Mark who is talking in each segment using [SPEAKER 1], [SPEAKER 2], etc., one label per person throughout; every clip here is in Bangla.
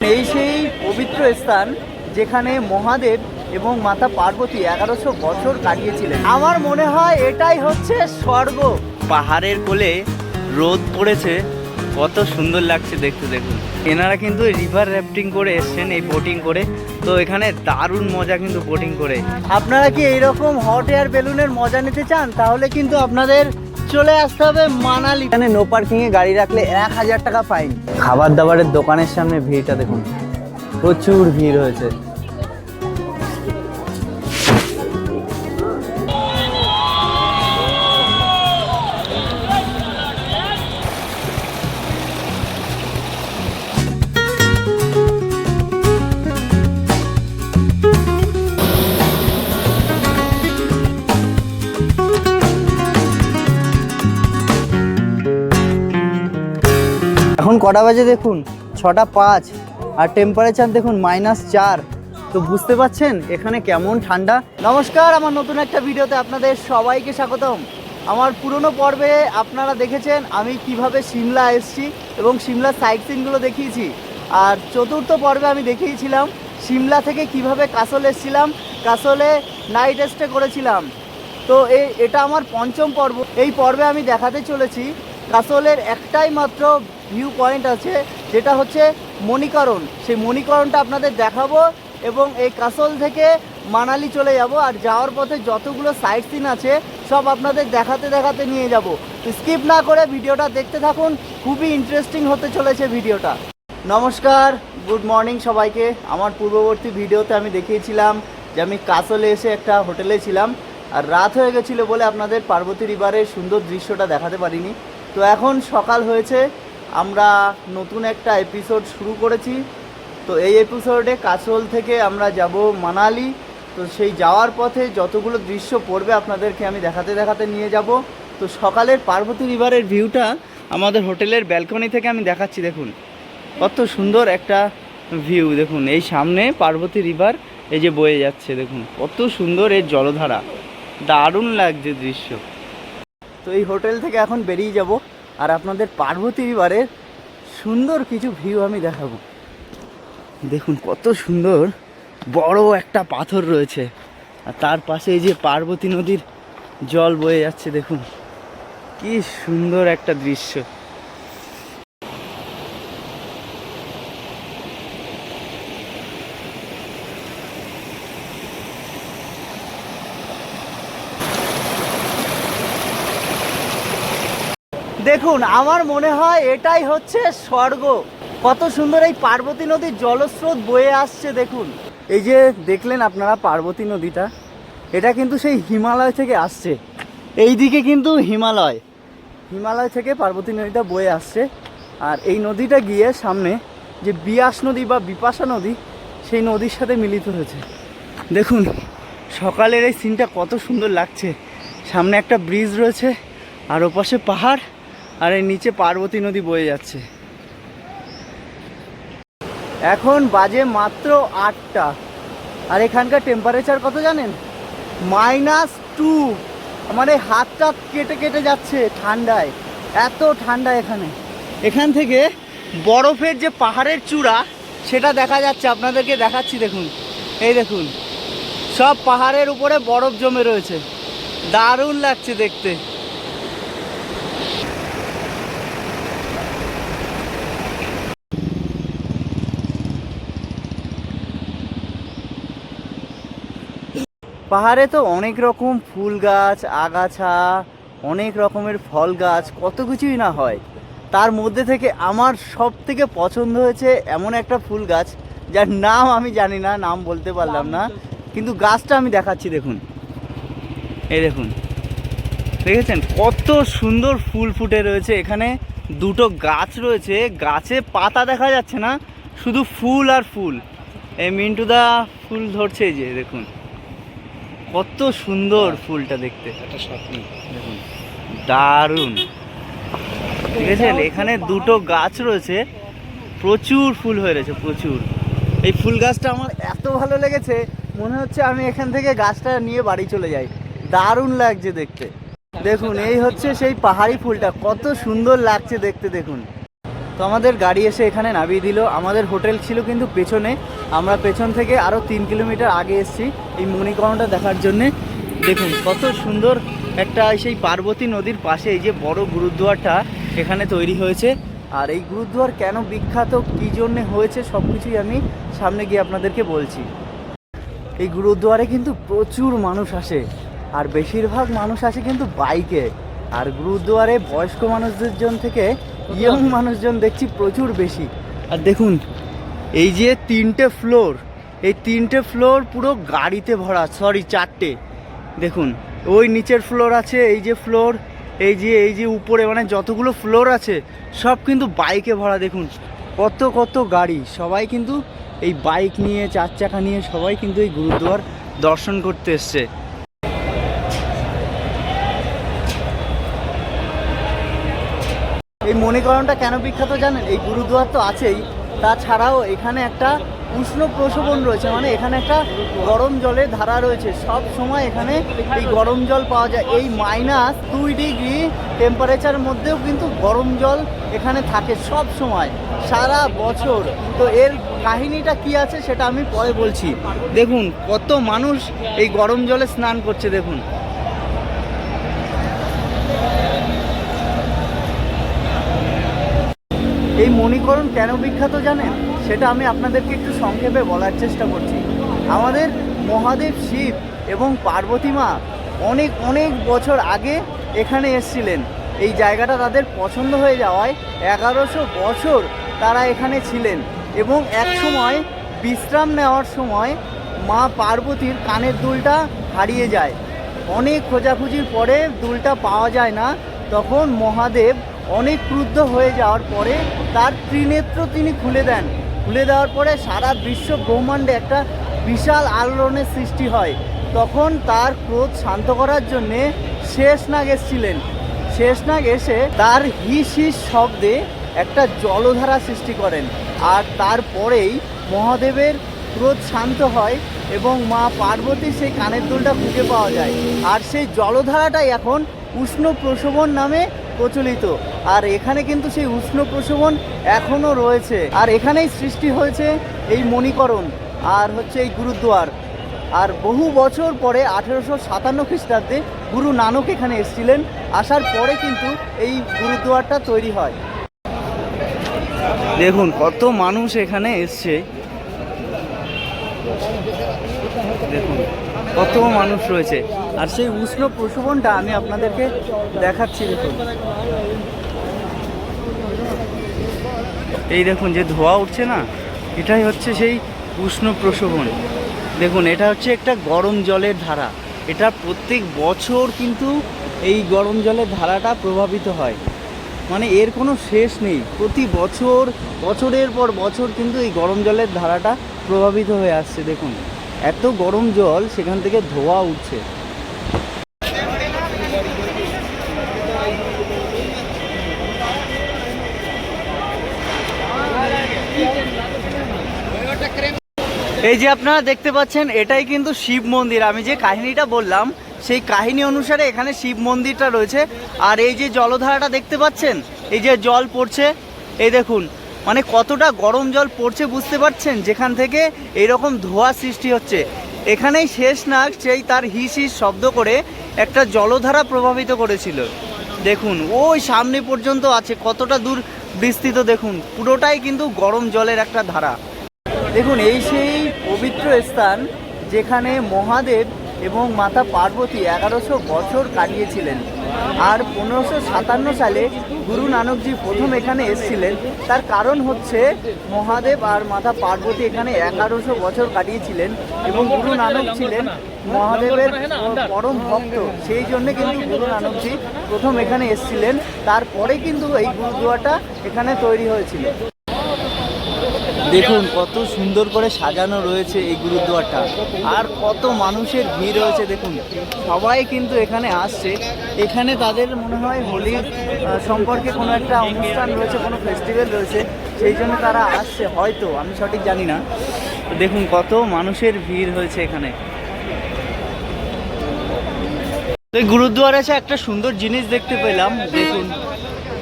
[SPEAKER 1] এই সেই পবিত্র স্থান যেখানে মহাদেব এবং মাতা পার্বতী 1100 বছর কাটিয়েছিলেন। আমার মনে হয় এটাই হচ্ছে স্বর্গ। পাহাড়ের কোলে রোদ পড়েছে, কত সুন্দর লাগছে দেখতে। দেখুন, এনারা কিন্তু রিভার র্যাফটিং করে এসছেন, এই বোটিং করে। তো এখানে দারুণ মজা কিন্তু বোটিং করে। আপনারা কি এইরকম হট এয়ার বেলুনের মজা নিতে চান, তাহলে কিন্তু আপনাদের চলে আসতে হবে মানালি। এখানে নো পার্কিং এ গাড়ি রাখলে 1000 টাকা ফাইন। খাবার দাবারের দোকানের সামনে ভিড়টা দেখুন, প্রচুর ভিড় হয়েছে। এখন কটা বাজে দেখুন, 6:05, আর টেম্পারেচার দেখুন -4। তো বুঝতে পারছেন এখানে কেমন ঠান্ডা। নমস্কার, আমার নতুন একটা ভিডিওতে আপনাদের সবাইকে স্বাগতম। আমার পুরনো পর্বে আপনারা দেখেছেন আমি কিভাবে সিমলা এসেছি এবং সিমলার সাইট সিনগুলো দেখিয়েছি। আর চতুর্থ পর্বে আমি দেখিয়েছিলাম সিমলা থেকে কিভাবে কাসল এসেছিলাম, কাসলে নাইট স্টে করেছিলাম। তো এটা আমার পঞ্চম পর্ব। এই পর্বে আমি দেখাতে চলেছি কাসলের একটাই মাত্র ভিউ পয়েন্ট আছে, যেটা হচ্ছে মণিকরণ। সেই মণিকরণটা আপনাদের দেখাবো এবং এই কাসল থেকে মানালি চলে যাব। আর যাওয়ার পথে যতগুলো সাইট সিন আছে সব আপনাদের দেখাতে দেখাতে নিয়ে যাব। তো স্কিপ না করে ভিডিওটা দেখতে থাকুন, খুবই ইন্টারেস্টিং হতে চলেছে ভিডিওটা। নমস্কার, গুড মর্নিং সবাইকে। আমার পূর্ববর্তী ভিডিওতে আমি দেখিয়েছিলাম যে আমি কাসলে এসে একটা হোটেলে ছিলাম, আর রাত হয়ে গেছিলো বলে আপনাদের পার্বতী রিভারের সুন্দর দৃশ্যটা দেখাতে পারিনি। তো এখন সকাল হয়েছে, আমরা নতুন একটা এপিসোড শুরু করেছি। তো এই এপিসোডে কাসল থেকে আমরা যাব মানালি। তো সেই যাওয়ার পথে যতগুলো দৃশ্য পড়বে আপনাদেরকে আমি দেখাতে দেখাতে নিয়ে যাব। তো সকালের পার্বতী রিভারের ভিউটা আমাদের হোটেলের ব্যালকনি থেকে আমি দেখাচ্ছি। দেখুন কত সুন্দর একটা ভিউ। দেখুন এই সামনে পার্বতী রিভার এই যে বয়ে যাচ্ছে, দেখুন কত সুন্দর এর জলধারা, দারুণ লাগছে দৃশ্য। তো এই হোটেল থেকে এখন বেরিয়ে যাব আর আপনাদের পার্বতী রিভারের সুন্দর কিছু ভিউ আমি দেখাবো। দেখুন কত সুন্দর বড় একটা পাথর রয়েছে, আর তার পাশে এই যে পার্বতী নদীর জল বয়ে যাচ্ছে। দেখুন কি সুন্দর একটা দৃশ্য। দেখুন আমার মনে হয় এটাই হচ্ছে স্বর্গ। কত সুন্দর এই পার্বতী নদীর জলস্রোত বয়ে আসছে। দেখুন এই যে দেখলেন আপনারা পার্বতী নদীটা, এটা কিন্তু সেই হিমালয় থেকে আসছে। এই দিকে কিন্তু হিমালয় থেকে পার্বতী নদীটা বয়ে আসছে। আর এই নদীটা গিয়ে সামনে যে বিয়াস নদী বা বিপাশা নদী, সেই নদীর সাথে মিলিত হয়েছে। দেখুন সকালের এই সিনটা কত সুন্দর লাগছে। সামনে একটা ব্রিজ রয়েছে, আর ওপাশে পাহাড়, আর এই নিচে পার্বতী নদী বয়ে যাচ্ছে। এখন বাজে মাত্র 8টা, আর এখানকার টেম্পারেচার কত জানেন? -2। আমার এই হাতটা কেটে কেটে যাচ্ছে ঠান্ডায়, এত ঠান্ডা এখানে। এখান থেকে বরফের যে পাহাড়ের চূড়া সেটা দেখা যাচ্ছে, আপনাদেরকে দেখাচ্ছি। দেখুন এই দেখুন সব পাহাড়ের উপরে বরফ জমে রয়েছে, দারুণ লাগছে দেখতে। পাহাড়ে তো অনেক রকম ফুল গাছ, আগাছা, অনেক রকমের ফল গাছ, কত কিছুই না হয়। তার মধ্যে থেকে আমার সব থেকে পছন্দ হয়েছে এমন একটা ফুল গাছ যার নাম আমি জানি না, নাম বলতে পারলাম না, কিন্তু গাছটা আমি দেখাচ্ছি। দেখুন এই দেখুন, দেখেছেন কত সুন্দর ফুল ফুটে রয়েছে এখানে। দুটো গাছ রয়েছে, গাছে পাতা দেখা যাচ্ছে না, শুধু ফুল আর ফুল। এই মিন্টুদা ফুল ধরছে, এই যে দেখুন কত সুন্দর ফুলটা দেখতে, দেখুন দারুণ। ঠিক আছে, এখানে দুটো গাছ রয়েছে, প্রচুর ফুল হয়ে রয়েছে, প্রচুর। এই ফুল গাছটা আমার এত ভালো লেগেছে, মনে হচ্ছে আমি এখান থেকে গাছটা নিয়ে বাড়ি চলে যাই, দারুণ লাগছে দেখতে। দেখুন এই হচ্ছে সেই পাহাড়ি ফুলটা, কত সুন্দর লাগছে দেখতে। দেখুন তো আমাদের গাড়ি এসে এখানে নামিয়ে দিল। আমাদের হোটেল ছিল কিন্তু পেছনে, আমরা পেছন থেকে আরও 3 কিলোমিটার আগে এসেছি এই মণিকরণটা দেখার জন্যে। দেখুন কত সুন্দর একটা সেই পার্বতী নদীর পাশে এই যে বড় গুরুদ্বারটা এখানে তৈরি হয়েছে। আর এই গুরুদ্বার কেন বিখ্যাত, কী জন্যে হয়েছে, সব কিছুই আমি সামনে গিয়ে আপনাদেরকে বলছি। এই গুরুদ্বারে কিন্তু প্রচুর মানুষ আসে, আর বেশিরভাগ মানুষ আসে কিন্তু বাইকে। আর গুরুদ্বারে বয়স্ক মানুষদের জন থেকে ইয়ং মানুষজন দেখছি প্রচুর বেশি। আর দেখুন এই যে 3টে ফ্লোর, এই 3টে ফ্লোর পুরো গাড়িতে ভরা, সরি 4টে। দেখুন ওই নিচের ফ্লোর আছে, এই যে ফ্লোর, এই যে উপরে, মানে যতগুলো ফ্লোর আছে সব কিন্তু বাইকে ভরা। দেখুন কত কত গাড়ি, সবাই কিন্তু এই বাইক নিয়ে, 4 চাকা নিয়ে সবাই কিন্তু এই গুরুদ্বার দর্শন করতে এসছে। এই মণিকরণটা কেন বিখ্যাত জানেন? এই গুরুদ্বার তো আছেই, তাছাড়াও এখানে একটা উষ্ণ প্রশোভন রয়েছে, মানে এখানে একটা গরম জলের ধারা রয়েছে। সব সময় এখানে এই গরম জল পাওয়া যায়। এই -2 ডিগ্রি টেম্পারেচারের মধ্যেও কিন্তু গরম জল এখানে থাকে সব সময়, সারা বছর। তো এর কাহিনীটা কি আছে সেটা আমি পরে বলছি। দেখুন কত মানুষ এই গরম জলে স্নান করছে। দেখুন এই মণিকরণ কেন বিখ্যাত জানেন? সেটা আমি আপনাদেরকে একটু সংক্ষেপে বলার চেষ্টা করছি। আমাদের মহাদেব শিব এবং পার্বতী মা অনেক অনেক বছর আগে এখানে এসেছিলেন। এই জায়গাটা তাদের পছন্দ হয়ে যাওয়ায় 1100 বছর তারা এখানে ছিলেন। এবং এক সময় বিশ্রাম নেওয়ার সময় মা পার্বতীর কানের দুলটা হারিয়ে যায়। অনেক খোঁজাখুঁজির পরে দুলটা পাওয়া যায় না। তখন মহাদেব অনেক ক্রুদ্ধ হয়ে যাওয়ার পরে তার ত্রিনেত্র তিনি খুলে দেন। খুলে দেওয়ার পরে সারা বিশ্ব ব্রহ্মাণ্ডে একটা বিশাল আলোড়নের সৃষ্টি হয়। তখন তার ক্রোধ শান্ত করার জন্যে শেষনাগ এসেছিলেন। শেষনাগ এসে তার হিস হিস শব্দে একটা জলধারা সৃষ্টি করেন। আর তারপরেই মহাদেবের ক্রোধ শান্ত হয় এবং মা পার্বতীর সেই কানের দুলটা খুঁজে পাওয়া যায়। আর সেই জলধারাটাই এখন উষ্ণ প্রশোভন নামে প্রচলিত। আর এখানে কিন্তু সেই উষ্ণ প্রশোভন এখনও রয়েছে। আর এখানেই সৃষ্টি হয়েছে এই মণিকরণ আর হচ্ছে এই গুরুদ্বার। আর বহু বছর পরে 1857 খ্রিস্টাব্দে গুরু নানক এখানে এসেছিলেন। আসার পরে কিন্তু এই গুরুদ্বারটা তৈরি হয়। দেখুন কত মানুষ এখানে এসছে, দেখুন কত মানুষ রয়েছে। আর সেই উষ্ণ প্রশোভনটা আমি আপনাদেরকে দেখাচ্ছি। দেখুন এই দেখুন যে ধোঁয়া উঠছে না, এটাই হচ্ছে সেই উষ্ণ প্রশোভন। দেখুন এটা হচ্ছে একটা গরম জলের ধারা। এটা প্রত্যেক বছর কিন্তু এই গরম জলের ধারাটা প্রভাবিত হয়, মানে এর কোনো শেষ নেই। প্রতি বছর, বছরের পর বছর কিন্তু এই গরম জলের ধারাটা প্রভাবিত হয়ে আসছে। দেখুন এত গরম জল, সেখান থেকে ধোঁয়া উঠছে। এই যে আপনারা দেখতে পাচ্ছেন, এটাই কিন্তু শিব মন্দির। আমি যে কাহিনীটা বললাম সেই কাহিনী অনুসারে এখানে শিব মন্দিরটা রয়েছে। আর এই যে জলধারাটা দেখতে পাচ্ছেন, এই যে জল পড়ছে, এই দেখুন মানে কতটা গরম জল পড়ছে বুঝতে পারছেন, যেখান থেকে এইরকম ধোঁয়া সৃষ্টি হচ্ছে। এখানেই শেষনাগ সেই তার হিস হিস শব্দ করে একটা জলধারা প্রভাবিত করেছিল। দেখুন ওই সামনে পর্যন্ত আছে, কতটা দূর বিস্তৃত দেখুন, পুরোটাই কিন্তু গরম জলের একটা ধারা। দেখুন এই সেই পবিত্র স্থান যেখানে মহাদেব এবং মাতা পার্বতী 1100 বছর কাটিয়েছিলেন। আর 1557 সালে গুরু নানকজি প্রথম এখানে এসেছিলেন। তার কারণ হচ্ছে মহাদেব আর মাতা পার্বতী এখানে 1100 বছর কাটিয়েছিলেন এবং গুরু নানক ছিলেন মহাদেবের পরম ভক্ত। সেই জন্য কিন্তু গুরু নানকজি প্রথম এখানে এসেছিলেন। তারপরে কিন্তু এই গুরুদুয়ারটা এখানে তৈরি হয়েছিল। দেখুন কত সুন্দর করে সাজানো রয়েছে এই গুরুদ্বারটা, আর কত মানুষের ভিড় রয়েছে। দেখুন সবাই কিন্তু এখানে আসছে। এখানে তাদের মনে হয় হোলির সম্পর্কে কোনো একটা অনুষ্ঠান রয়েছে, কোনো ফেস্টিভ্যাল রয়েছে, সেই জন্য তারা আসছে হয়তো, আমি সঠিক জানি না। দেখুন কত মানুষের ভিড় হয়েছে এখানে। এই গুরুদ্বারে এসে একটা সুন্দর জিনিস দেখতে পেলাম। দেখুন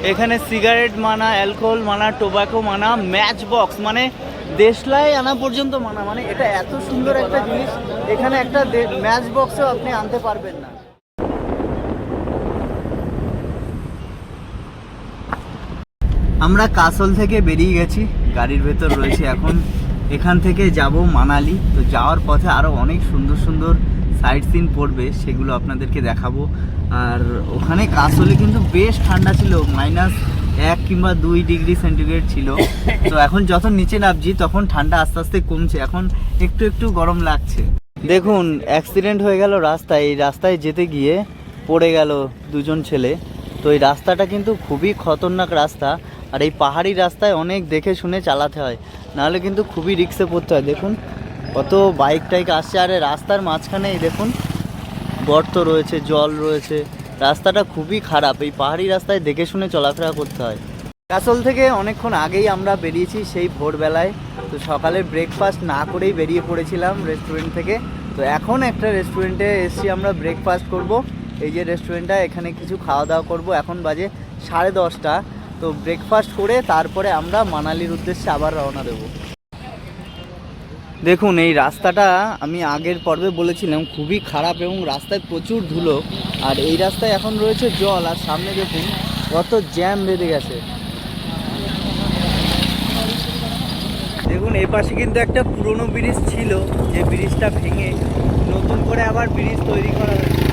[SPEAKER 1] এখানে সিগারেট মানা, অ্যালকোহল মানা, টোব্যাকো মানা, ম্যাচ বক্স মানে দেশলাই আনা পর্যন্ত মানা। মানে এটা এত সুন্দর একটা জিনিস, এখানে একটা ম্যাচ বক্সও আপনি আনতে পারবেন না। আমরা কাসল থেকে বেরিয়ে গেছি, গাড়ির ভেতর রয়েছে এখন। এখান থেকে যাব মানালি। তো যাওয়ার পথে আরও অনেক সুন্দর সুন্দর সাইট সিন পড়বে, সেগুলো আপনাদেরকে দেখাবো। আর ওখানে কাসলে কিন্তু বেশ ঠান্ডা ছিল, -1 কিংবা 2 ডিগ্রি সেন্টিগ্রেড ছিল। তো এখন যত নিচে নামছি তখন ঠান্ডা আস্তে আস্তে কমছে, এখন একটু একটু গরম লাগছে। দেখুন অ্যাক্সিডেন্ট হয়ে গেল রাস্তায়, এই রাস্তায় যেতে গিয়ে পড়ে গেল দুজন ছেলে। তো এই রাস্তাটা কিন্তু খুবই খতরনাক রাস্তা, আর এই পাহাড়ি রাস্তায় অনেক দেখে শুনে চালাতে হয়, নাহলে কিন্তু খুবই রিস্কে পড়তে হয়। দেখুন কত বাইক টাইক আসছে, আর রাস্তার মাঝখানে দেখুন গর্ত রয়েছে, জল রয়েছে, রাস্তাটা খুবই খারাপ। এই পাহাড়ি রাস্তায় দেখে শুনে চলাফেরা করতে হয়। কাসল থেকে অনেকক্ষণ আগেই আমরা বেরিয়েছি, সেই ভোরবেলায়। তো সকালে ব্রেকফাস্ট না করেই বেরিয়ে পড়েছিলাম রেস্টুরেন্ট থেকে। তো এখন একটা রেস্টুরেন্টে এসেছি আমরা ব্রেকফাস্ট করব। এই যে রেস্টুরেন্টটা, এখানে কিছু খাওয়া দাওয়া করব। এখন বাজে 10:30। তো ব্রেকফাস্ট করে তারপরে আমরা মানালির উদ্দেশ্যে আবার রওনা দেব। দেখুন এই রাস্তাটা আমি আগের পর্বে বলেছিলাম খুবই খারাপ, এবং রাস্তায় প্রচুর ধুলো। আর এই রাস্তায় এখন রয়েছে জল, আর সামনে দেখুন কত জ্যাম বেঁধে গেছে। দেখুন এই পাশে কিন্তু একটা পুরনো ব্রিজ ছিল, যে ব্রিজটা ভেঙে নতুন করে আবার ব্রিজ তৈরি করা হয়েছে।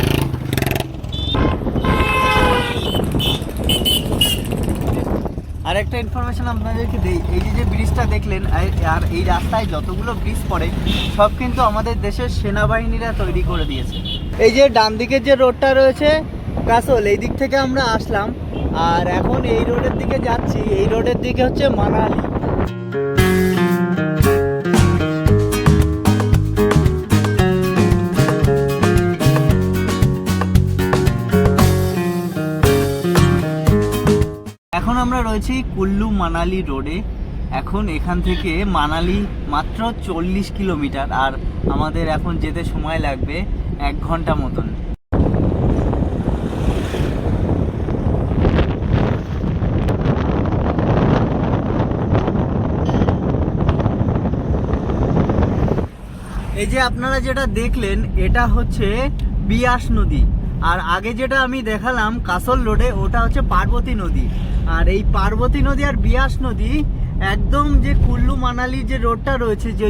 [SPEAKER 1] আর একটা ইনফরমেশন আপনাদেরকে দিই, এই যে ব্রিজটা দেখলেন, আর এই রাস্তায় যতগুলো ব্রিজ পড়ে সব কিন্তু আমাদের দেশের সেনাবাহিনীরা তৈরি করে দিয়েছে। এই যে ডান দিকের যে রোডটা রয়েছে কাসল, এই দিক থেকে আমরা আসলাম, আর এখন এই রোডের দিকে যাচ্ছি। এই রোডের দিকে হচ্ছে মানালি। এখন আমরা রয়েছি কুল্লু মানালি রোডে। এখন এখান থেকে মানালি মাত্র 40 কিলোমিটার, আর আমাদের এখন যেতে সময় লাগবে 1 ঘন্টা মতন। এই যে আপনারা যেটা দেখলেন এটা হচ্ছে বিয়াস নদী, আর আগে যেটা আমি দেখালাম কাসল রোডে ওটা হচ্ছে পার্বতী নদী। আর এই পার্বতী নদী আর বিয়াস নদী একদম যে কুল্লু মানালি যে রোডটা রয়েছে, যে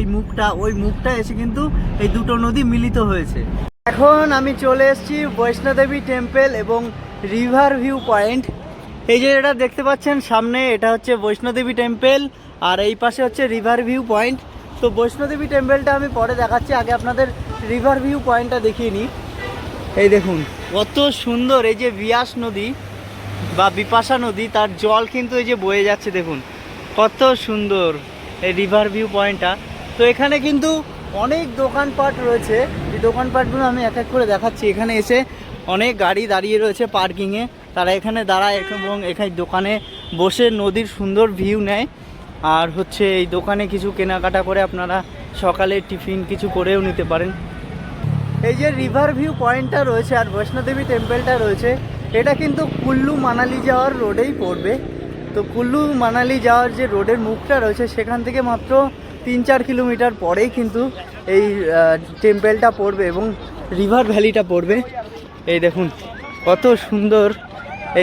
[SPEAKER 1] ওই মুখটা এসে কিন্তু এই দুটো নদী মিলিত হয়েছে। এখন আমি চলে এসেছি বৈষ্ণোদেবী টেম্পল এবং রিভার ভিউ পয়েন্ট। এই যে এটা দেখতে পাচ্ছেন সামনে, এটা হচ্ছে বৈষ্ণোদেবী টেম্পল, আর এই পাশে হচ্ছে রিভার ভিউ পয়েন্ট। তো বৈষ্ণোদেবী টেম্পলটা আমি পরে দেখাচ্ছি, আগে আপনাদের রিভার ভিউ পয়েন্টটা দেখিয়ে নিই। এই দেখুন কত সুন্দর, এই যে বিয়াস নদী বা বিপাশা নদী, তার জল কিন্তু এই যে বয়ে যাচ্ছে, দেখুন কত সুন্দর এই রিভার ভিউ পয়েন্টটা। তো এখানে কিন্তু অনেক দোকানপাট রয়েছে, এই দোকানপাটগুলো আমি এক এক করে দেখাচ্ছি। এখানে এসে অনেক গাড়ি দাঁড়িয়ে রয়েছে পার্কিংয়ে, তারা এখানে দাঁড়ায় এবং এখানে দোকানে বসে নদীর সুন্দর ভিউ নেয়। আর হচ্ছে এই দোকানে কিছু কেনাকাটা করে আপনারা সকালে টিফিন কিছু করেও নিতে পারেন। এই যে রিভার ভিউ পয়েন্টটা রয়েছে আর বৈষ্ণোদেবী টেম্পলটা রয়েছে, এটা কিন্তু কুল্লু মানালি যাওয়ার রোডেই পড়বে। তো কুল্লু মানালি যাওয়ার যে রোডের মুখটা রয়েছে সেখান থেকে মাত্র 3-4 কিলোমিটার পরেই কিন্তু এই টেম্পলটা পড়বে এবং রিভার ভ্যালিটা পড়বে। এই দেখুন কত সুন্দর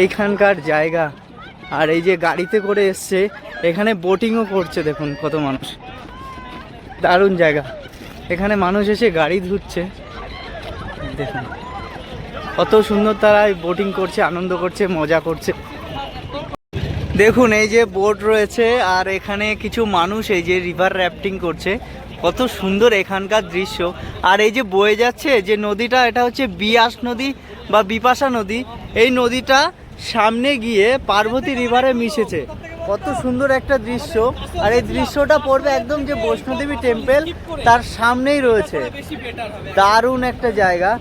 [SPEAKER 1] এইখানকার জায়গা। আর এই যে গাড়িতে করে এসছে, এখানে বোটিংও করছে, দেখুন কত মানুষ, দারুণ জায়গা। এখানে মানুষ এসে গাড়ি ধুচ্ছে, দেখুন কত সুন্দর, তারা বোটিং করছে, আনন্দ করছে, মজা করছে। দেখুন এই যে বোট রয়েছে, আর এখানে কিছু মানুষ এই যে রিভার র্যাফটিং করছে, কত সুন্দর এখানকার দৃশ্য। আর এই যে বয়ে যাচ্ছে যে নদীটা, এটা হচ্ছে বিয়াস নদী বা বিপাশা নদী। এই নদীটা সামনে গিয়ে পার্বতী রিভারে মিশেছে, কত সুন্দর একটা দৃশ্য। আর এই দৃশ্যটা পড়বে একদম যে বৈষ্ণোদেবী টেম্পল তার সামনেই রয়েছে, দারুণ একটা জায়গা।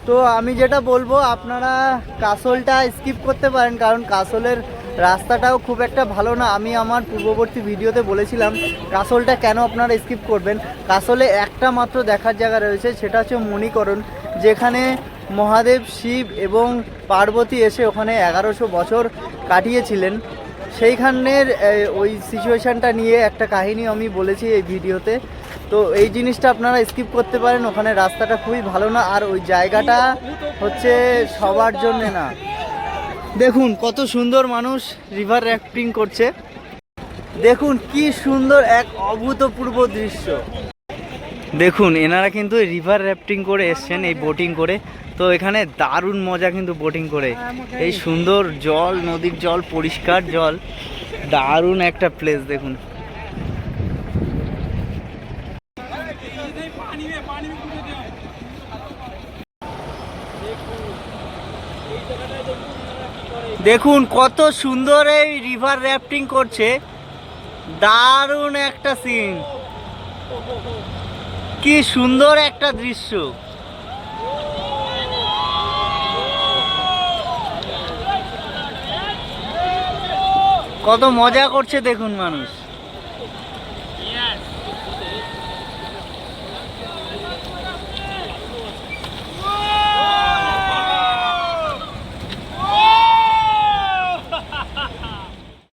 [SPEAKER 1] তো আমি যেটা বলবো, আপনারা কাসলটা স্কিপ করতে পারেন, কারণ কাসলের রাস্তাটাও খুব একটা ভালো না। আমি আমার পূর্ববর্তী ভিডিওতে বলেছিলাম কাসলটা কেন আপনারা স্কিপ করবেন। কাসলে একটা মাত্র দেখার জায়গা রয়েছে, সেটা হচ্ছে মণিকরণ, যেখানে মহাদেব শিব এবং পার্বতী এসে ওখানে 1100 বছর কাটিয়েছিলেন, সেইখানের ওই সিচুয়েশানটা নিয়ে একটা কাহিনী আমি বলেছি এই ভিডিওতে। তো এই জিনিসটা আপনারা স্কিপ করতে পারেন, ওখানে রাস্তাটা খুবই ভালো না, আর ওই জায়গাটা হচ্ছে সবার জন্য না। দেখুন কত সুন্দর মানুষ রিভার র্যাফটিং করছে, দেখুন কি সুন্দর এক অভূতপূর্ব দৃশ্য। দেখুন এনারা কিন্তু রিভার র্যাফটিং করে এসছেন, এই বোটিং করে। তো এখানে দারুণ মজা কিন্তু বোটিং করে, এই সুন্দর জল, নদীর জল, পরিষ্কার জল, দারুণ একটা প্লেস। দেখুন দেখুন কত সুন্দর এই রিভার র্যাফটিং করছে, দারুণ একটা সিন, কি সুন্দর একটা দৃশ্য। কত মজা করছে দেখুন মানুষ।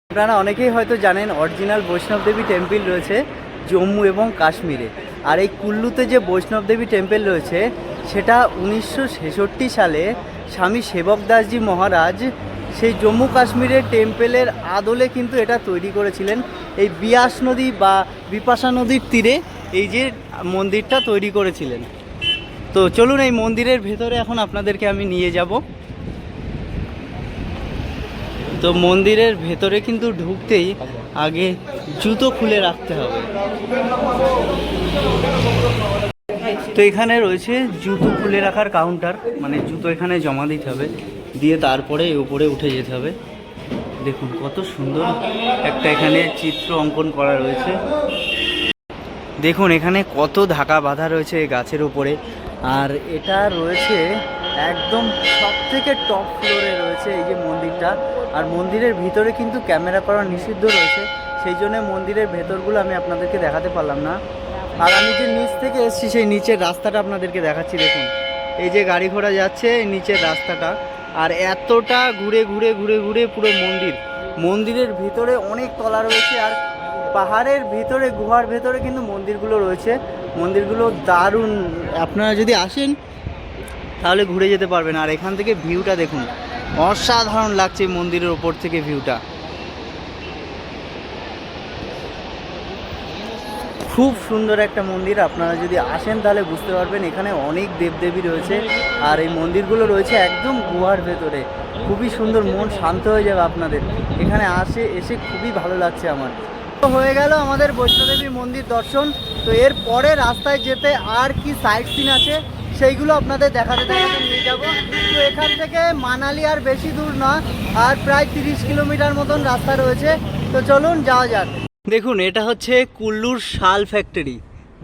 [SPEAKER 1] আপনারা অনেকেই হয়তো জানেন অরিজিনাল বৈষ্ণব দেবী টেম্পল রয়েছে জম্মু এবং কাশ্মীরে, আর এই কুল্লুতে যে বৈষ্ণব দেবী টেম্পল রয়েছে সেটা 1966 সালে স্বামী সেবক দাসজি মহারাজ সেই জম্মু কাশ্মীরের টেম্পলের আদলে কিন্তু এটা তৈরি করেছিলেন। এই বিয়াস নদী বা বিপাশা নদীর তীরে এই যে মন্দিরটা তৈরি করেছিলেন। তো চলুন এই মন্দিরের ভেতরে এখন আপনাদেরকে আমি নিয়ে যাব। তো মন্দিরের ভেতরে কিন্তু ঢুকতেই আগে জুতো খুলে রাখতে হবে। তো এখানে রয়েছে জুতো খুলে রাখার কাউন্টার, মানে জুতো এখানে জমা দিতে হবে, দিয়ে তারপরে উপরে উঠে যেতে হবে। দেখুন কত সুন্দর একটা এখানে চিত্র অঙ্কন করা রয়েছে। দেখুন এখানে কত ধাকা বাঁধা রয়েছে এই গাছের উপরে, আর এটা রয়েছে একদম সব থেকে টপ ফ্লোরে রয়েছে এই যে মন্দিরটা। আর মন্দিরের ভিতরে কিন্তু ক্যামেরা করা নিষিদ্ধ রয়েছে, সেই জন্য মন্দিরের ভেতরগুলো আমি আপনাদেরকে দেখাতে পারলাম না। আর আমি যে নিচ থেকে এসেছি সেই নিচের রাস্তাটা আপনাদেরকে দেখাচ্ছি। দেখুন এই যে গাড়ি ঘোড়া যাচ্ছে এই নিচের রাস্তাটা, আর এতটা ঘুরে ঘুরে ঘুরে ঘুরে পুরো মন্দিরের ভিতরে অনেক তলা রয়েছে, আর পাহাড়ের ভিতরে গুহার ভেতরে কিন্তু মন্দিরগুলো রয়েছে। মন্দিরগুলো দারুণ, আপনারা যদি আসেন তাহলে ঘুরে যেতে পারবেন। আর এখান থেকে ভিউটা দেখুন, অসাধারণ লাগছে মন্দিরের ওপর থেকে ভিউটা, খুব সুন্দর একটা মন্দির। আপনারা যদি আসেন তাহলে বুঝতে পারবেন এখানে অনেক দেবদেবী রয়েছে, আর এই মন্দিরগুলো রয়েছে একদম গুহার ভেতরে। খুবই সুন্দর, মন শান্ত হয়ে যাবে আপনাদের এখানে এসে খুবই ভালো লাগছে আমার। তো হয়ে গেল আমাদের বৈষ্ণোদেবী মন্দির দর্শন। তো এর পরে রাস্তায় যেতে আর কি সাইট সিন আছে সেইগুলো আপনাদের দেখাতে নিয়ে যাব। তো এখান থেকে মানালি আর বেশি দূর না, আর প্রায় 30 কিলোমিটার মতন রাস্তা রয়েছে। তো চলুন যাওয়া যাক। দেখুন এটা হচ্ছে কুল্লুর শাল ফ্যাক্টরি।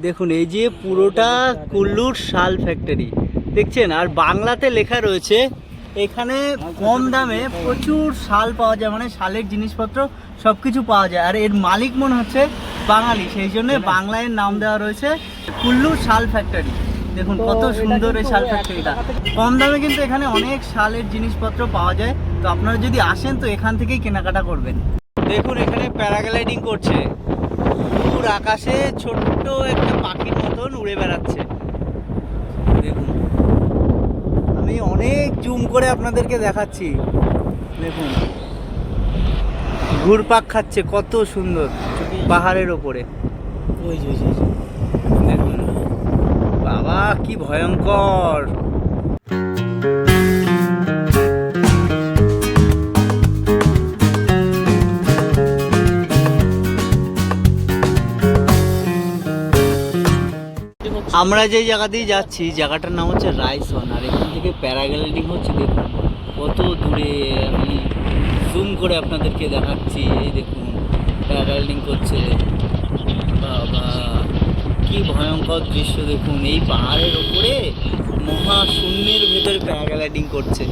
[SPEAKER 1] দেখুন এই যে পুরোটা কুল্লুর শাল ফ্যাক্টরি দেখছেন, আর বাংলাতে লেখা রয়েছে এখানে কম দামে প্রচুর শাল পাওয়া যায়, মানে শালের জিনিসপত্র সব কিছু পাওয়া যায়। আর এর মালিক মনে হচ্ছে বাঙালি, সেই জন্য বাংলায় নাম দেওয়া রয়েছে কুল্লু শাল ফ্যাক্টরি। দেখুন কত সুন্দর এই শাল ফ্যাক্টরিটা, কম দামে কিন্তু এখানে অনেক শালের জিনিসপত্র পাওয়া যায়। তো আপনারা যদি আসেন তো এখান থেকেই কেনাকাটা করবেন। দেখুন এখানে প্যারাগ্লাইডিং করছে, দূর আকাশে ছোট্ট একটা পাখির মতন উড়ে বেড়াচ্ছে। দেখুন আমি অনেক জুম করে আপনাদেরকে দেখাচ্ছি। দেখুন ঘুরপাক খাচ্ছে, কত সুন্দর পাহাড়ের ওপরে। দেখুন বাবা কি ভয়ঙ্কর। আমরা যে জায়গা দিয়ে যাচ্ছি জায়গাটার নাম হচ্ছে রাইসন, আর এখান থেকে প্যারাগ্লাইডিং হচ্ছে। দেখুন কত দূরে, আমি জুম করে আপনাদেরকে দেখাচ্ছি। এই দেখুন প্যারাগ্লাইডিং করছে, বাবা কি ভয়ঙ্কর দৃশ্য। দেখুন এই পাহাড়ের ওপরে মহাশূন্যের ভেতরে প্যারাগ্লাইডিং করছে,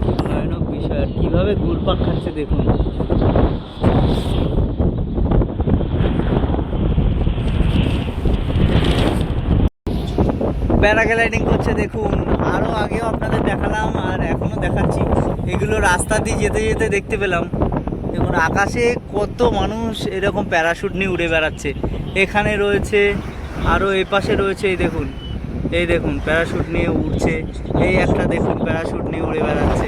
[SPEAKER 1] কি ভয়ানক বিষয়। আর কীভাবে ঘুরপাক খাচ্ছে দেখুন। প্যারাগ্লাইডিং করছে দেখুন, আরও আগেও আপনাদের দেখালাম আর এখনও দেখাচ্ছি, এগুলো রাস্তা দিয়ে যেতে যেতে দেখতে পেলাম। দেখুন আকাশে কত মানুষ এরকম প্যারাশুট নিয়ে উড়ে বেড়াচ্ছে। এখানে রয়েছে, আরও এই পাশে রয়েছে, এই দেখুন প্যারাশুট নিয়ে উড়ছে। এই একটা দেখুন প্যারাশুট নিয়ে উড়ে বেড়াচ্ছে,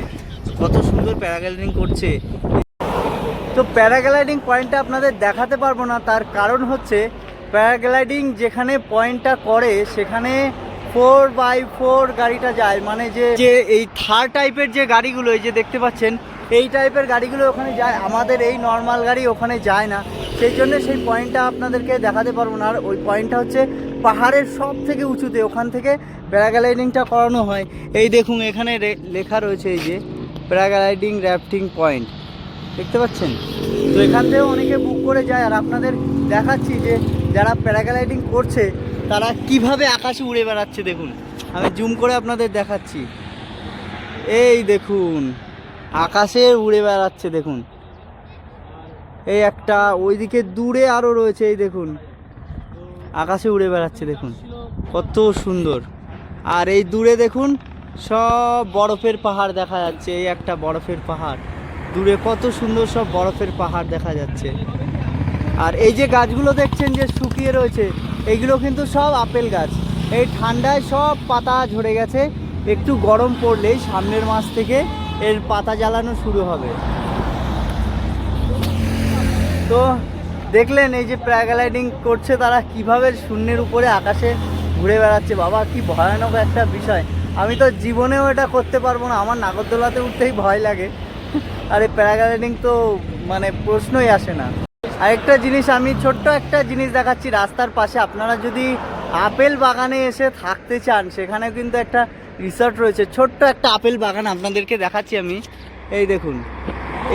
[SPEAKER 1] কত সুন্দর প্যারাগ্লাইডিং করছে। তো প্যারাগ্লাইডিং পয়েন্টটা আপনাদের দেখাতে পারবো না, তার কারণ হচ্ছে প্যারাগ্লাইডিং যেখানে পয়েন্টটা করে সেখানে 4x4 গাড়িটা যায়, মানে যে এই থার টাইপের যে গাড়িগুলো এই যে দেখতে পাচ্ছেন, এই টাইপের গাড়িগুলো ওখানে যায়, আমাদের এই নর্মাল গাড়ি ওখানে যায় না। সেই জন্য সেই পয়েন্টটা আপনাদেরকে দেখাতে পারবো না। আর ওই পয়েন্টটা হচ্ছে পাহাড়ের সব থেকে উঁচুতে, ওখান থেকে প্যারাগ্লাইডিংটা করানো হয়। এই দেখুন এখানে লেখা রয়েছে এই যে প্যারাগ্লাইডিং র্যাফটিং পয়েন্ট, দেখতে পাচ্ছেন। তো এখান থেকেও অনেকে বুক করে যায়। আর আপনাদের দেখাচ্ছি যে যারা প্যারাগ্লাইডিং করছে তারা কিভাবে আকাশে উড়ে বেড়াচ্ছে। দেখুন আমি জুম করে আপনাদের দেখাচ্ছি, এই দেখুন আকাশে উড়ে বেড়াচ্ছে। দেখুন এই একটা, ওইদিকে দূরে আরও রয়েছে, এই দেখুন আকাশে উড়ে বেড়াচ্ছে, দেখুন কত সুন্দর। আর এই দূরে দেখুন সব বরফের পাহাড় দেখা যাচ্ছে, এই একটা বরফের পাহাড়, দূরে কত সুন্দর সব বরফের পাহাড় দেখা যাচ্ছে। আর এই যে গাছগুলো দেখছেন যে শুকিয়ে রয়েছে, এইগুলো কিন্তু সব আপেল গাছ। এই ঠান্ডায় সব পাতা ঝরে গেছে, একটু গরম পড়লেই সামনের মাস থেকে এর পাতা জ্বালানো শুরু হবে। তো দেখলেন এই যে প্যারাগ্লাইডিং করছে তারা কিভাবে শূন্যের উপরে আকাশে ঘুরে বেড়াচ্ছে। বাবা কি ভয়ানক একটা বিষয়, আমি তো জীবনেও এটা করতে পারবো না, আমার নাগরদোলাতে উঠতেই ভয় লাগে। আর এই প্যারাগ্লাইডিং তো মানে প্রশ্নই আসে না। আরেকটা জিনিস, আমি ছোট্ট একটা জিনিস দেখাচ্ছি রাস্তার পাশে, আপনারা যদি আপেল বাগানে এসে থাকতে চান সেখানে কিন্তু একটা রিসর্ট রয়েছে, ছোট্ট একটা আপেল বাগান আপনাদেরকে দেখাচ্ছি আমি। এই দেখুন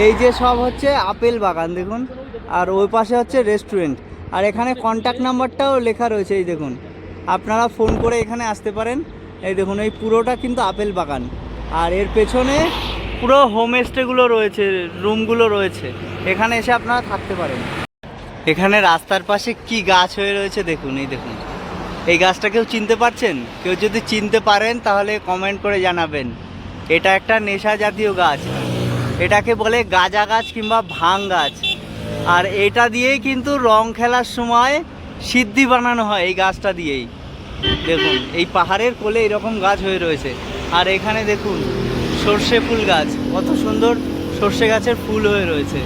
[SPEAKER 1] এই যে সব হচ্ছে আপেল বাগান দেখুন, আর ওই পাশে হচ্ছে রেস্টুরেন্ট, আর এখানে কন্ট্যাক্ট নাম্বারটাও লেখা রয়েছে। এই দেখুন আপনারা ফোন করে এখানে আসতে পারেন। এই দেখুন এই পুরোটা কিন্তু আপেল বাগান, আর এর পেছনে পুরো হোমস্টেগুলো রয়েছে, রুমগুলো রয়েছে, এখানে এসে আপনারা থাকতে পারেন। এখানে রাস্তার পাশে কি গাছ হয়ে রয়েছে দেখুন, এই দেখুন এই গাছটা কেউ চিনতে পারছেন? কেউ যদি চিনতে পারেন তাহলে কমেন্ট করে জানাবেন। এটা একটা নেশা জাতীয় গাছ, এটাকে বলে গাঁজা গাছ কিংবা ভাং গাছ। আর এটা দিয়েই কিন্তু রং খেলার সময় সিদ্ধি বানানো হয়, এই গাছটা দিয়েই। দেখুন এই পাহাড়ের কোলে এরকম গাছ হয়ে রয়েছে। আর এখানে দেখুন সর্ষে ফুল গাছ, কত সুন্দর সর্ষে গাছের ফুল হয়ে রয়েছে।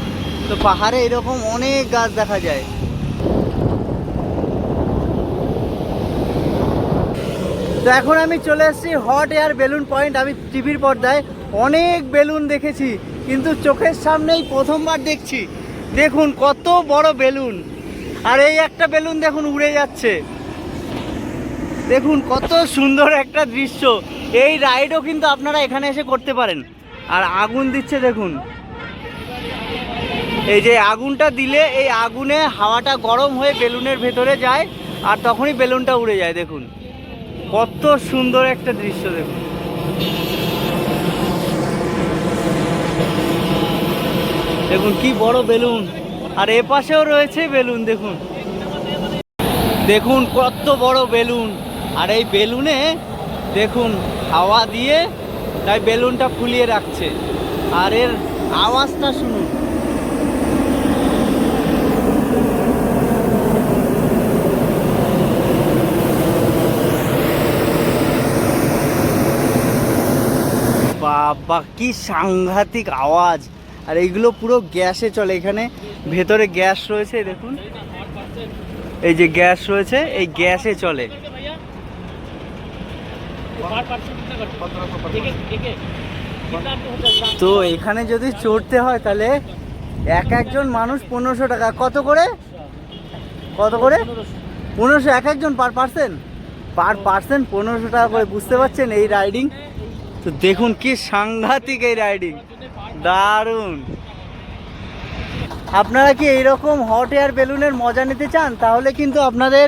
[SPEAKER 1] তো পাহাড়ে এরকম অনেক গাছ দেখা যায়। তো এখন আমি চলে এসেছি হট এয়ার বেলুন পয়েন্ট। আমি টিভির পর্দায় অনেক বেলুন দেখেছি, কিন্তু চোখের সামনেই প্রথমবার দেখছি। দেখুন কত বড় বেলুন, আর এই একটা বেলুন দেখুন উড়ে যাচ্ছে। দেখুন কত সুন্দর একটা দৃশ্য। এই রাইডও কিন্তু আপনারা এখানে এসে করতে পারেন। আর আগুন দিচ্ছে দেখুন, এই যে আগুনটা দিলে এই আগুনে হাওয়াটা গরম হয়ে বেলুনের ভেতরে যায়, আর তখনই বেলুনটা উড়ে যায়। দেখুন কত সুন্দর একটা দৃশ্য। দেখুন দেখুন কি বড় বেলুন, আর এ পাশেও রয়েছে বেলুন। দেখুন দেখুন কত বড় বেলুন, আর এই বেলুনে দেখুন হাওয়া দিয়ে তাই বেলুনটা ফুলিয়ে রাখছে। আর এর আওয়াজটা শুনুন, বাবা কি সাংঘাতিক আওয়াজ। আর এইগুলো পুরো গ্যাসে চলে, এখানে ভেতরে গ্যাস রয়েছে দেখুন, এই যে গ্যাস রয়েছে, এই গ্যাসে চলে। তো এখানে যদি চড়তে হয় তাহলে একজন মানুষ 1500 টাকা। কত করে? 1500 একজন পার পার্সন 1500 টাকা করে। বুঝতে পারছেন এই রাইডিং? তো দেখুন কি সাংঘাতিক এই রাইডিং, দারুণ। আপনারা কি এইরকম হট এয়ার বেলুনের মজা নিতে চান তাহলে কিন্তু আপনাদের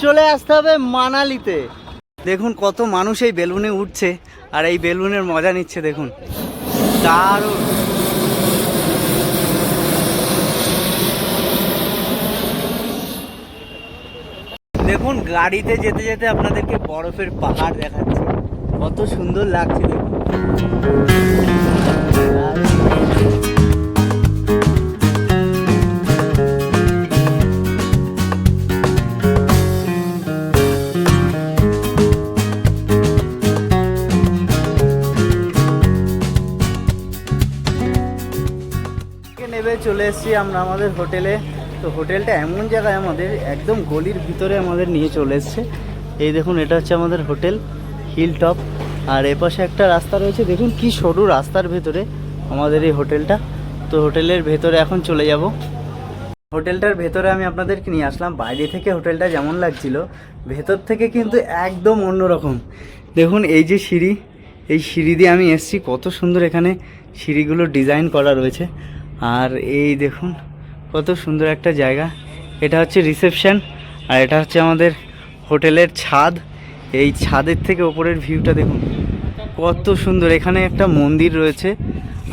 [SPEAKER 1] চলে আসতে হবে মানালিতে। দেখুন কত মানুষ এই বেলুনে উঠছে আর এই বেলুনের মজা নিচ্ছে, দেখুন দারুণ। দেখুন গাড়িতে যেতে যেতে আপনাদেরকে বরফের পাহাড় দেখাচ্ছে, কত সুন্দর লাগছে দেখুন। নেবে চলে এসেছি আমরা আমাদের হোটেলে। তো হোটেলটা এমন জায়গায় আমাদের একদম গলির ভিতরে আমাদের নিয়ে চলে এসছে। এই দেখুন এটা হচ্ছে আমাদের হোটেল হিল টপ, আর এপাশে একটা রাস্তা রয়েছে দেখুন কি সরু রাস্তার ভেতরে আমাদের এই হোটেলটা। তো হোটেলের ভেতরে এখন চলে যাব। হোটেলটার ভেতরে আমি আপনাদেরকে নিয়ে আসলাম। বাইরে থেকে হোটেলটা যেমন লাগছিল, ভেতর থেকে কিন্তু একদম অন্যরকম। দেখুন এই যে সিঁড়ি, এই সিঁড়ি দিয়ে আমি এসেছি, কত সুন্দর এখানে সিঁড়িগুলো ডিজাইন করা রয়েছে। আর এই দেখুন কত সুন্দর একটা জায়গা। এটা হচ্ছে রিসেপশন, আর এটা হচ্ছে আমাদের হোটেলের ছাদ। এই ছাদের থেকে ওপরের ভিউটা দেখুন কত সুন্দর। এখানে একটা মন্দির রয়েছে,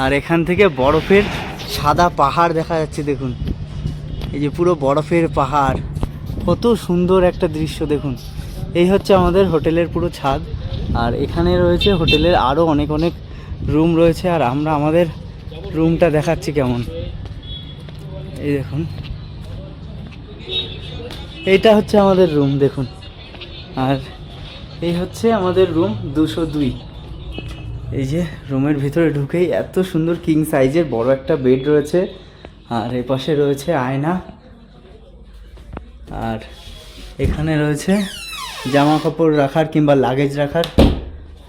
[SPEAKER 1] আর এখান থেকে বরফের সাদা পাহাড় দেখা যাচ্ছে দেখুন। এই যে পুরো বরফের পাহাড়, কত সুন্দর একটা দৃশ্য দেখুন। এই হচ্ছে আমাদের হোটেলের পুরো ছাদ, আর এখানে রয়েছে হোটেলের আরও অনেক অনেক রুম রয়েছে। আর আমরা আমাদের রুমটা দেখাচ্ছি কেমন, এই দেখুন এইটা হচ্ছে আমাদের রুম দেখুন। আর এই হচ্ছে আমাদের রুম 202। এই যে রুমের ভিতরে ঢুকেই এত সুন্দর কিং সাইজের বড় একটা বেড রয়েছে, আর এপাশে রয়েছে আয়না, আর এখানে রয়েছে জামা কাপড় রাখার কিংবা লাগেজ রাখার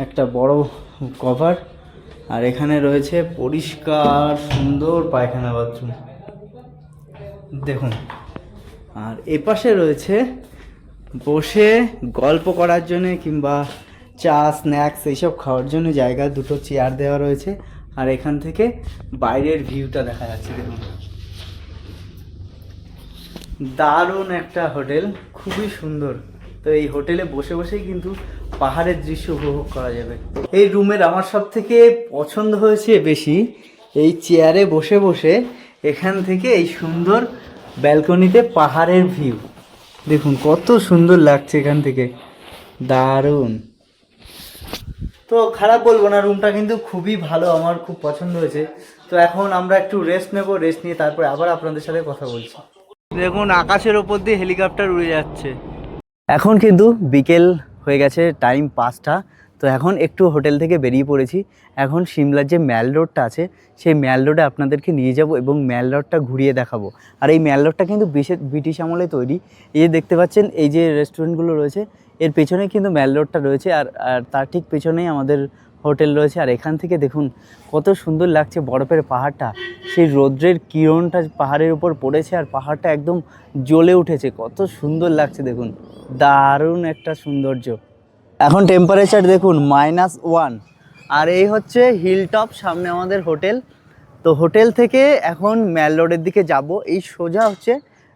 [SPEAKER 1] একটা বড় কভার, আর এখানে রয়েছে পরিষ্কার সুন্দর পায়খানা বাথরুম দেখুন। আর এপাশে রয়েছে বসে গল্প করার জন্য কিংবা চা স্ন্যাক্স এইসব খাওয়ার জন্য জায়গা, দুটো চেয়ার দেওয়া রয়েছে। আর এখান থেকে বাইরের ভিউটা দেখা যাচ্ছে দেখুন। দারুণ একটা হোটেল, খুবই সুন্দর। তো এই হোটেলে বসে বসেই কিন্তু পাহাড়ের দৃশ্য উপভোগ করা যাবে। এই রুমের আমার সব থেকে পছন্দ হয়েছে বেশি এই চেয়ারে বসে বসে এখান থেকে এই সুন্দর ব্যালকনিতে পাহাড়ের ভিউ দেখুন, কত সুন্দর লাগছে এখান থেকে, দারুণ। তো খারাপ বলবো না, রুমটা কিন্তু খুবই ভালো, আমার খুব পছন্দ হয়েছে। তো এখন আমরা একটু রেস্ট নেব, রেস্ট নিয়ে তারপরে আবার আপনাদের সাথে কথা বলছি। দেখুন আকাশের ওপর দিয়ে হেলিকপ্টার উড়ে যাচ্ছে। এখন কিন্তু বিকেল হয়ে গেছে, টাইম 5টা। তো এখন একটু হোটেল থেকে বেরিয়ে পড়েছি। এখন সিমলার যে ম্যাল রোডটা আছে সেই ম্যাল রোডে আপনাদেরকে নিয়ে যাব এবং ম্যাল রোডটা ঘুরিয়ে দেখাবো। আর এই ম্যাল রোডটা কিন্তু ব্রিটিশ আমলে তৈরি। এই যে দেখতে পাচ্ছেন এই যে রেস্টুরেন্টগুলো রয়েছে এর পেছনেই কিন্তু ম্যাল রোডটা রয়েছে, আর তার ঠিক পেছনেই আমাদের হোটেল রয়েছে। আর এখান থেকে দেখুন কত সুন্দর লাগছে বরফের পাহাড়টা, সেই রৌদ্রের কিরণটা পাহাড়ের উপর পড়েছে আর পাহাড়টা একদম জ্বলে উঠেছে, কত সুন্দর লাগছে দেখুন, দারুণ একটা সৌন্দর্য। এখন টেম্পারেচার দেখুন -1। আর এই হচ্ছে হিল টপ, সামনে আমাদের হোটেল। তো হোটেল থেকে এখন ম্যাল রোডের দিকে যাব। এই সোজা হচ্ছে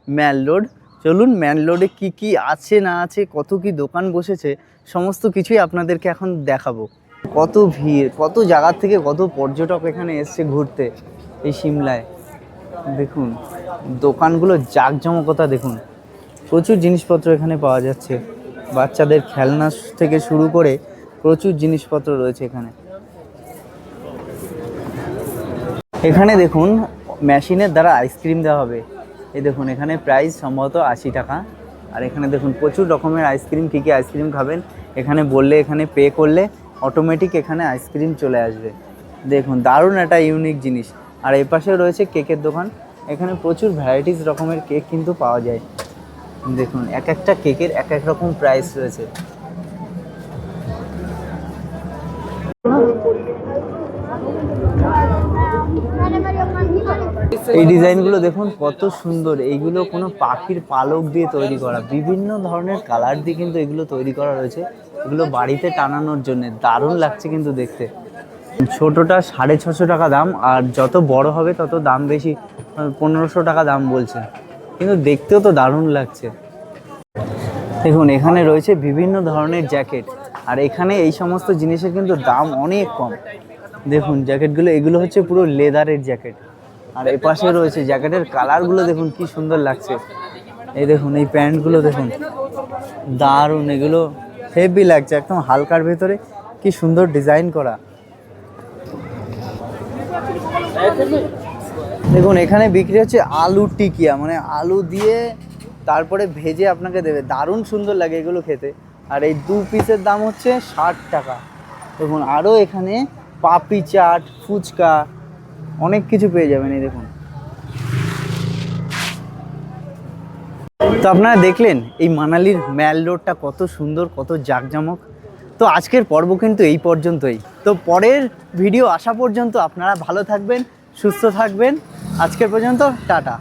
[SPEAKER 1] ম্যাল রোড। চলুন ম্যাল রোডে কী কী আছে না আছে, কত কি দোকান বসেছে, সমস্ত কিছুই আপনাদেরকে এখন দেখাবো। কত ভিড়, কত জায়গার থেকে কত পর্যটক এখানে এসছে ঘুরতে এই সিমলায়। দেখুন দোকানগুলো জাঁকজমকতা দেখুন, প্রচুর জিনিসপত্র এখানে পাওয়া যাচ্ছে। বাচ্চাদের খেলনা থেকে শুরু করে প্রচুর জিনিসপত্র রয়েছে এখানে। এখানে দেখুন মেশিনের দ্বারা আইসক্রিম দেওয়া হবে। এই দেখুন এখানে প্রাইস সম্ভবত 80 টাকা। আর এখানে দেখুন প্রচুর রকমের আইসক্রিম, কী কী আইসক্রিম খাবেন এখানে বললে, এখানে পে করলে অটোমেটিক এখানে আইসক্রিম চলে আসবে। দেখুন দারুণ একটা ইউনিক জিনিস। আর এই পাশে রয়েছে কেকের দোকান, এখানে প্রচুর ভ্যারাইটিস রকমের কেক কিন্তু পাওয়া যায়। দেখুন এক একটা কেকের এক এক রকম প্রাইস রয়েছে। এই ডিজাইনগুলো দেখুন কত সুন্দর, এইগুলো কোনো পাখির পালক দিয়ে তৈরি করা, বিভিন্ন ধরনের কালার দিয়ে কিন্তু এগুলো তৈরি করা রয়েছে। এগুলো বাড়িতে টানানোর জন্য দারুণ লাগছে কিন্তু দেখতে। ছোটোটা 650 টাকা দাম, আর যত বড় হবে তত দাম বেশি, 1500 টাকা দাম বলছে, কিন্তু দেখতেও তো দারুণ লাগছে। দেখুন এখানে রয়েছে বিভিন্ন ধরনের জ্যাকেট, আর এখানে এই সমস্ত জিনিসের কিন্তু দাম অনেক কম। দেখুন জ্যাকেটগুলো, এগুলো হচ্ছে পুরো লেদারের জ্যাকেট। আর এই পাশে রয়েছে জ্যাকেটের কালারগুলো দেখুন কি সুন্দর লাগছে। এই দেখুন এই প্যান্টগুলো দেখুন দারুণ, এগুলো হেভি লাগছে, একদম হালকার ভেতরে কি সুন্দর ডিজাইন করা। দেখুন এখানে বিক্রি হচ্ছে আলু টিকিয়া, মানে আলু দিয়ে তারপরে ভেজে আপনাকে দেবে, দারুণ সুন্দর লাগে এগুলো খেতে। আর এই 2 পিসের দাম হচ্ছে 60 টাকা। দেখুন আরও এখানে পাপড়ি চাট, ফুচকা অনেক কিছু পেয়ে যাবেন। এই দেখুন, তো আপনারা দেখলেন এই মানালির ম্যাল রোডটা কত সুন্দর, কত জাঁকজমক। তো আজকের পর্ব কিন্তু এই পর্যন্তই। তো পরের ভিডিও আসা পর্যন্ত আপনারা ভালো থাকবেন, সুস্থ থাকবেন। আজকের পর্যন্ত টাটা।